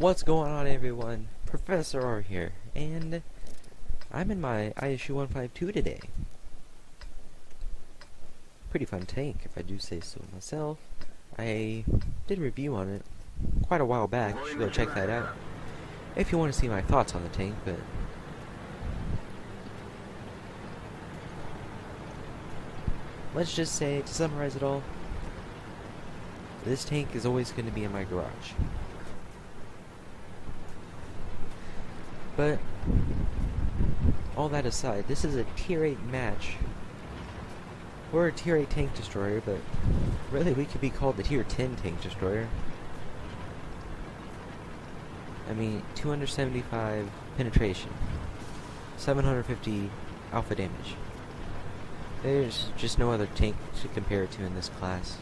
What's going on, everyone? Professor R here, and I'm in my ISU 152 today. Pretty fun tank, if I do say so myself. I did a review on it quite a while back. You should go check that out if you want to see my thoughts on the tank, but let's just say, to summarize it all, this tank is always going to be in my garage. But all that aside, this is a tier 8 match. We're a tier 8 tank destroyer, but really we could be called the tier 10 tank destroyer. I mean, 275 penetration, 750 alpha damage. There's just no other tank to compare it to in this class.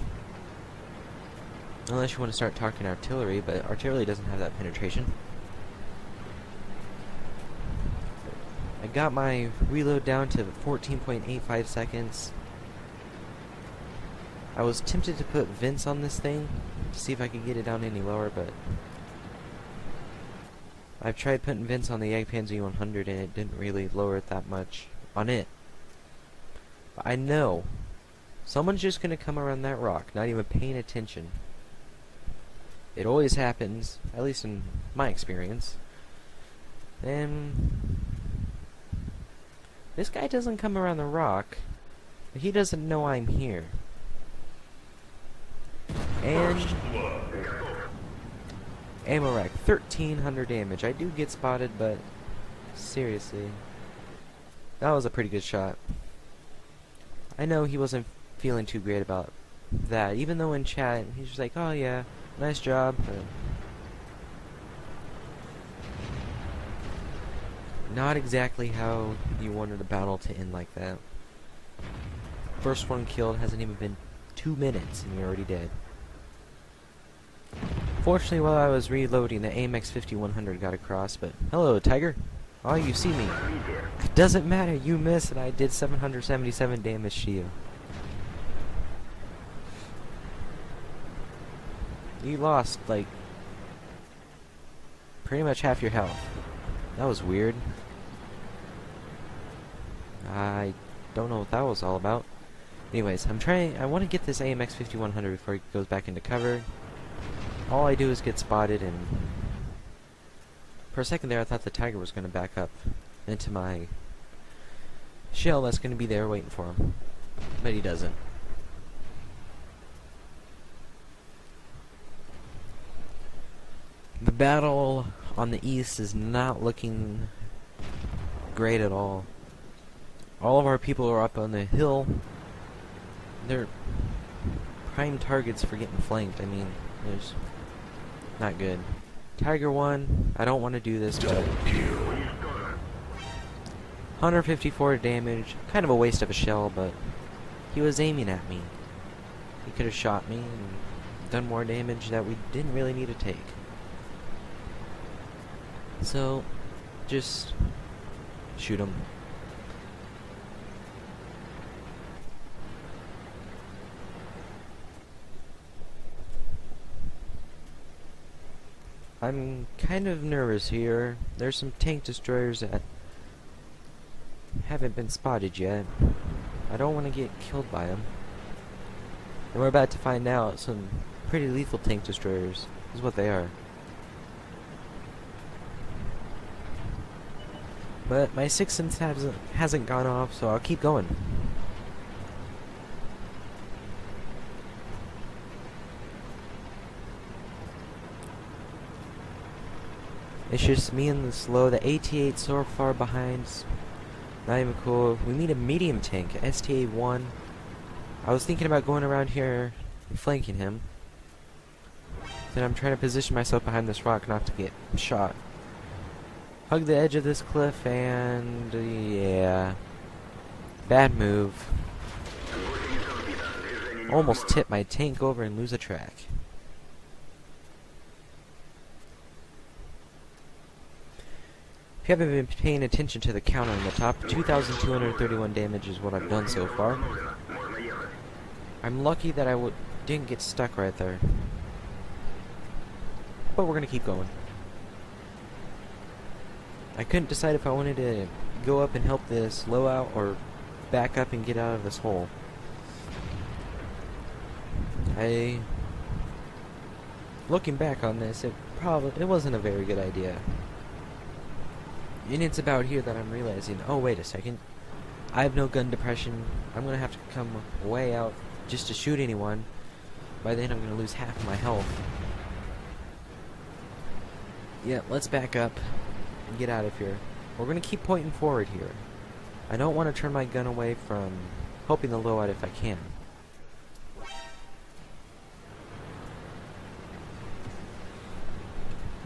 Unless you want to start talking artillery, but artillery doesn't have that penetration. I got my reload down to 14.85 seconds. I was tempted to put vents on this thing to see if I could get it down any lower, but I've tried putting vents on the Jagdpanzer 100 and it didn't really lower it that much on it. But I know someone's just gonna come around that rock, not even paying attention. It always happens, at least in my experience. And this guy doesn't come around the rock, but he doesn't know I'm here. And ammo rack, 1300 damage. I do get spotted, but seriously, that was a pretty good shot. I know he wasn't feeling too great about that, even though in chat he's just like, oh yeah, nice job. Not exactly how you wanted a battle to end like that. First one killed, hasn't even been 2 minutes and you're already dead. Fortunately, while I was reloading, the AMX 5100 got across, but hello, Tiger. Oh, you see me. It doesn't matter, you missed and I did 777 damage to you. You lost, like, pretty much half your health. That was weird. I don't know what that was all about. Anyways, I want to get this AMX 5100 before it goes back into cover. All I do is get spotted, and for a second there I thought the Tiger was going to back up into my shell that's going to be there waiting for him. But he doesn't. The battle on the east is not looking great at all. All of our people are up on the hill. They're prime targets for getting flanked. I mean, there's not good. Tiger 1, I don't want to do this, but 154 damage. Kind of a waste of a shell, but he was aiming at me. He could have shot me and done more damage that we didn't really need to take. So, just shoot him. I'm kind of nervous here. There's some tank destroyers that haven't been spotted yet. I don't want to get killed by them. And we're about to find out some pretty lethal tank destroyers is what they are. But my sixth sense hasn't gone off, so I'll keep going. It's just me and the slow. The AT-8 so far behind. Not even cool. We need a medium tank, STA-1. I was thinking about going around here and flanking him. Then I'm trying to position myself behind this rock not to get shot. Hug the edge of this cliff and yeah, bad move. Almost tip my tank over and lose a track. If you haven't been paying attention to the counter on the top, 2,231 damage is what I've done so far. I'm lucky that I didn't get stuck right there. But we're gonna keep going. I couldn't decide if I wanted to go up and help this low out or back up and get out of this hole. Looking back on this, it wasn't a very good idea. And it's about here that I'm realizing, oh wait a second, I have no gun depression. I'm gonna have to come way out just to shoot anyone. By then I'm gonna lose half of my health. Yeah, let's back up and get out of here. We're gonna keep pointing forward here. I don't want to turn my gun away from helping the low out if I can.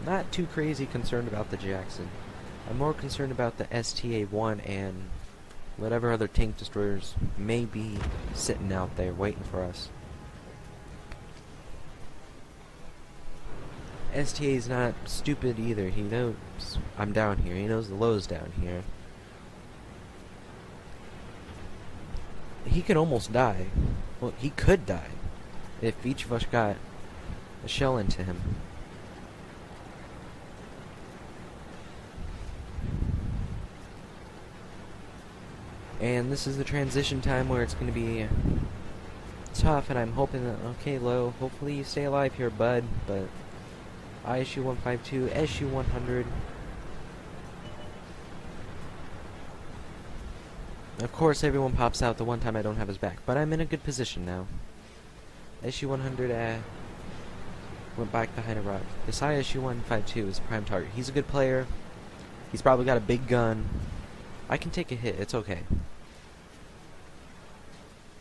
Not too crazy concerned about the Jackson. I'm more concerned about the STA-1 and whatever other tank destroyers may be sitting out there waiting for us. STA's not stupid either. He knows I'm down here. He knows the low's down here. He could almost die. Well, he could die if each of us got a shell into him. And this is the transition time where it's going to be tough, and I'm hoping that, okay, low, hopefully you stay alive here, bud, but ISU 152, SU 100. Of course, everyone pops out the one time I don't have his back, but I'm in a good position now. SU 100 went back behind a rock. This ISU 152 is a prime target. He's a good player. He's probably got a big gun. I can take a hit, it's okay.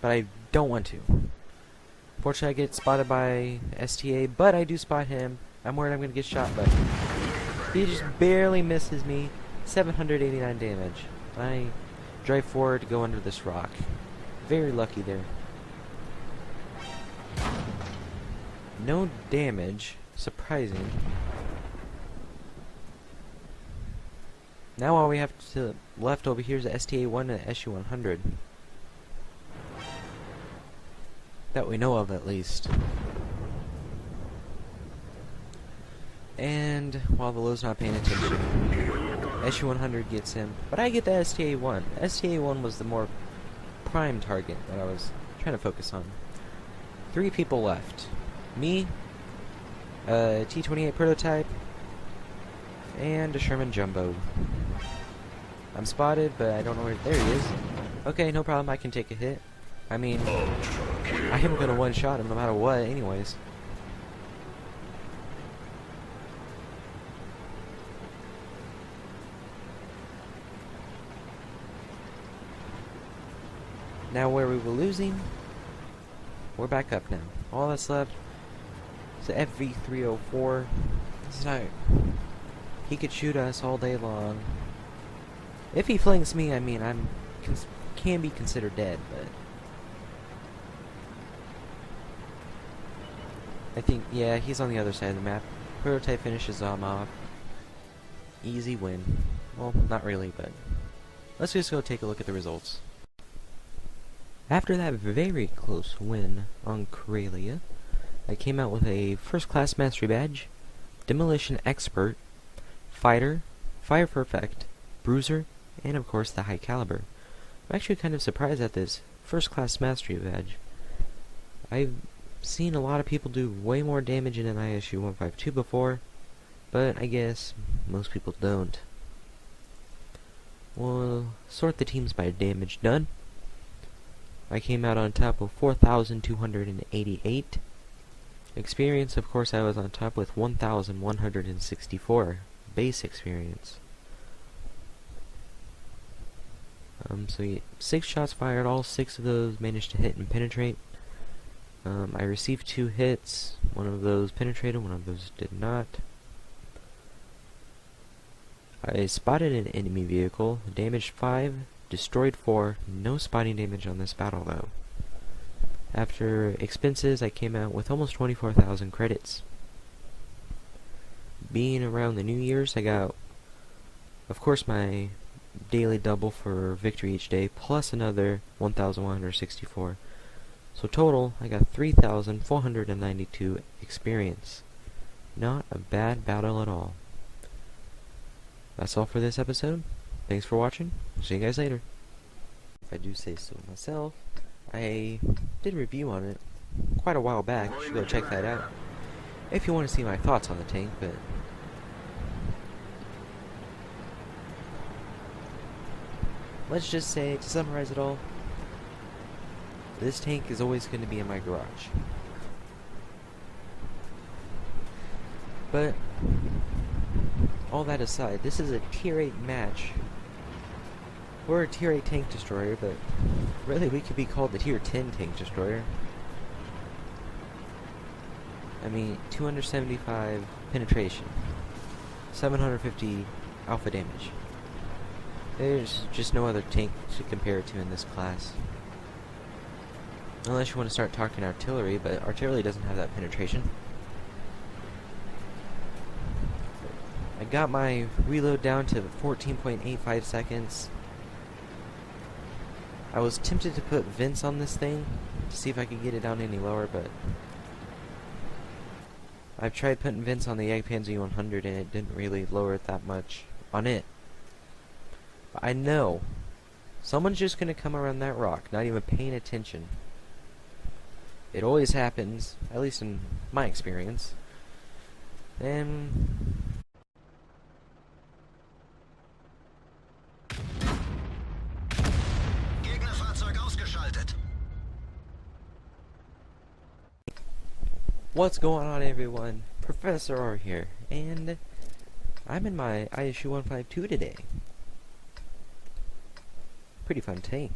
But I don't want to. Fortunately, I get spotted by STA, but I do spot him. I'm worried I'm going to get shot, but he just barely misses me. 789 damage. I drive forward to go under this rock. Very lucky there. No damage. Surprising. Now all we have left over here is the STA-1 and the SU-100. That we know of, at least. And while the low's not paying attention, SU-100 gets him. But I get the STA-1. The STA-1 was the more prime target that I was trying to focus on. 3 people left. Me, a T-28 prototype, and a Sherman Jumbo. I'm spotted, but I don't know where... There he is. Okay, no problem, I can take a hit. I mean, I am gonna one-shot him no matter what, anyways. Now where we were losing, we're back up now. All that's left is the FV-304. It's not... He could shoot us all day long. If he flings me, I mean, can be considered dead, but... I think, yeah, he's on the other side of the map. Prototype finishes him off. Easy win. Well, not really, but... Let's just go take a look at the results. After that very close win on Karelia, I came out with a First Class Mastery Badge, Demolition Expert, Fighter, Fire Perfect, Bruiser, and of course the High Caliber. I'm actually kind of surprised at this First Class Mastery Badge. I've seen a lot of people do way more damage in an ISU 152 before, but I guess most people don't. We'll sort the teams by damage done. I came out on top with 4,288. Experience, of course, I was on top with 1,164 base experience. So yeah, 6 shots fired, all 6 of those managed to hit and penetrate. I received 2 hits, one of those penetrated, one of those did not. I spotted an enemy vehicle, damaged 5, destroyed 4, no spotting damage on this battle though. After expenses, I came out with almost 24,000 credits. Being around the New Year's, I got, of course, my daily double for victory each day, plus another 1,164. So total, I got 3,492 experience. Not a bad battle at all. that's all for this episode. Thanks for watching. See you guys later. If I do say so myself, I did a review on it quite a while back. You should go check that out if you want to see my thoughts on the tank, but let's just say, to summarize it all, this tank is always going to be in my garage. But all that aside, this is a tier 8 match. We're a tier 8 tank destroyer, but really we could be called the tier 10 tank destroyer. I mean, 275 penetration, 750 alpha damage. There's just no other tank to compare it to in this class. Unless you want to start talking artillery, but artillery doesn't have that penetration. I got my reload down to 14.85 seconds. I was tempted to put vents on this thing to see if I could get it down any lower, but I've tried putting vents on the Jagdpanzer 100 and it didn't really lower it that much on it. But I know someone's just gonna come around that rock, not even paying attention. It always happens, at least in my experience. And Gegnerfahrzeug ausgeschaltet. what's going on, everyone? Professor R here, and I'm in my ISU 152 today. Pretty fun tank.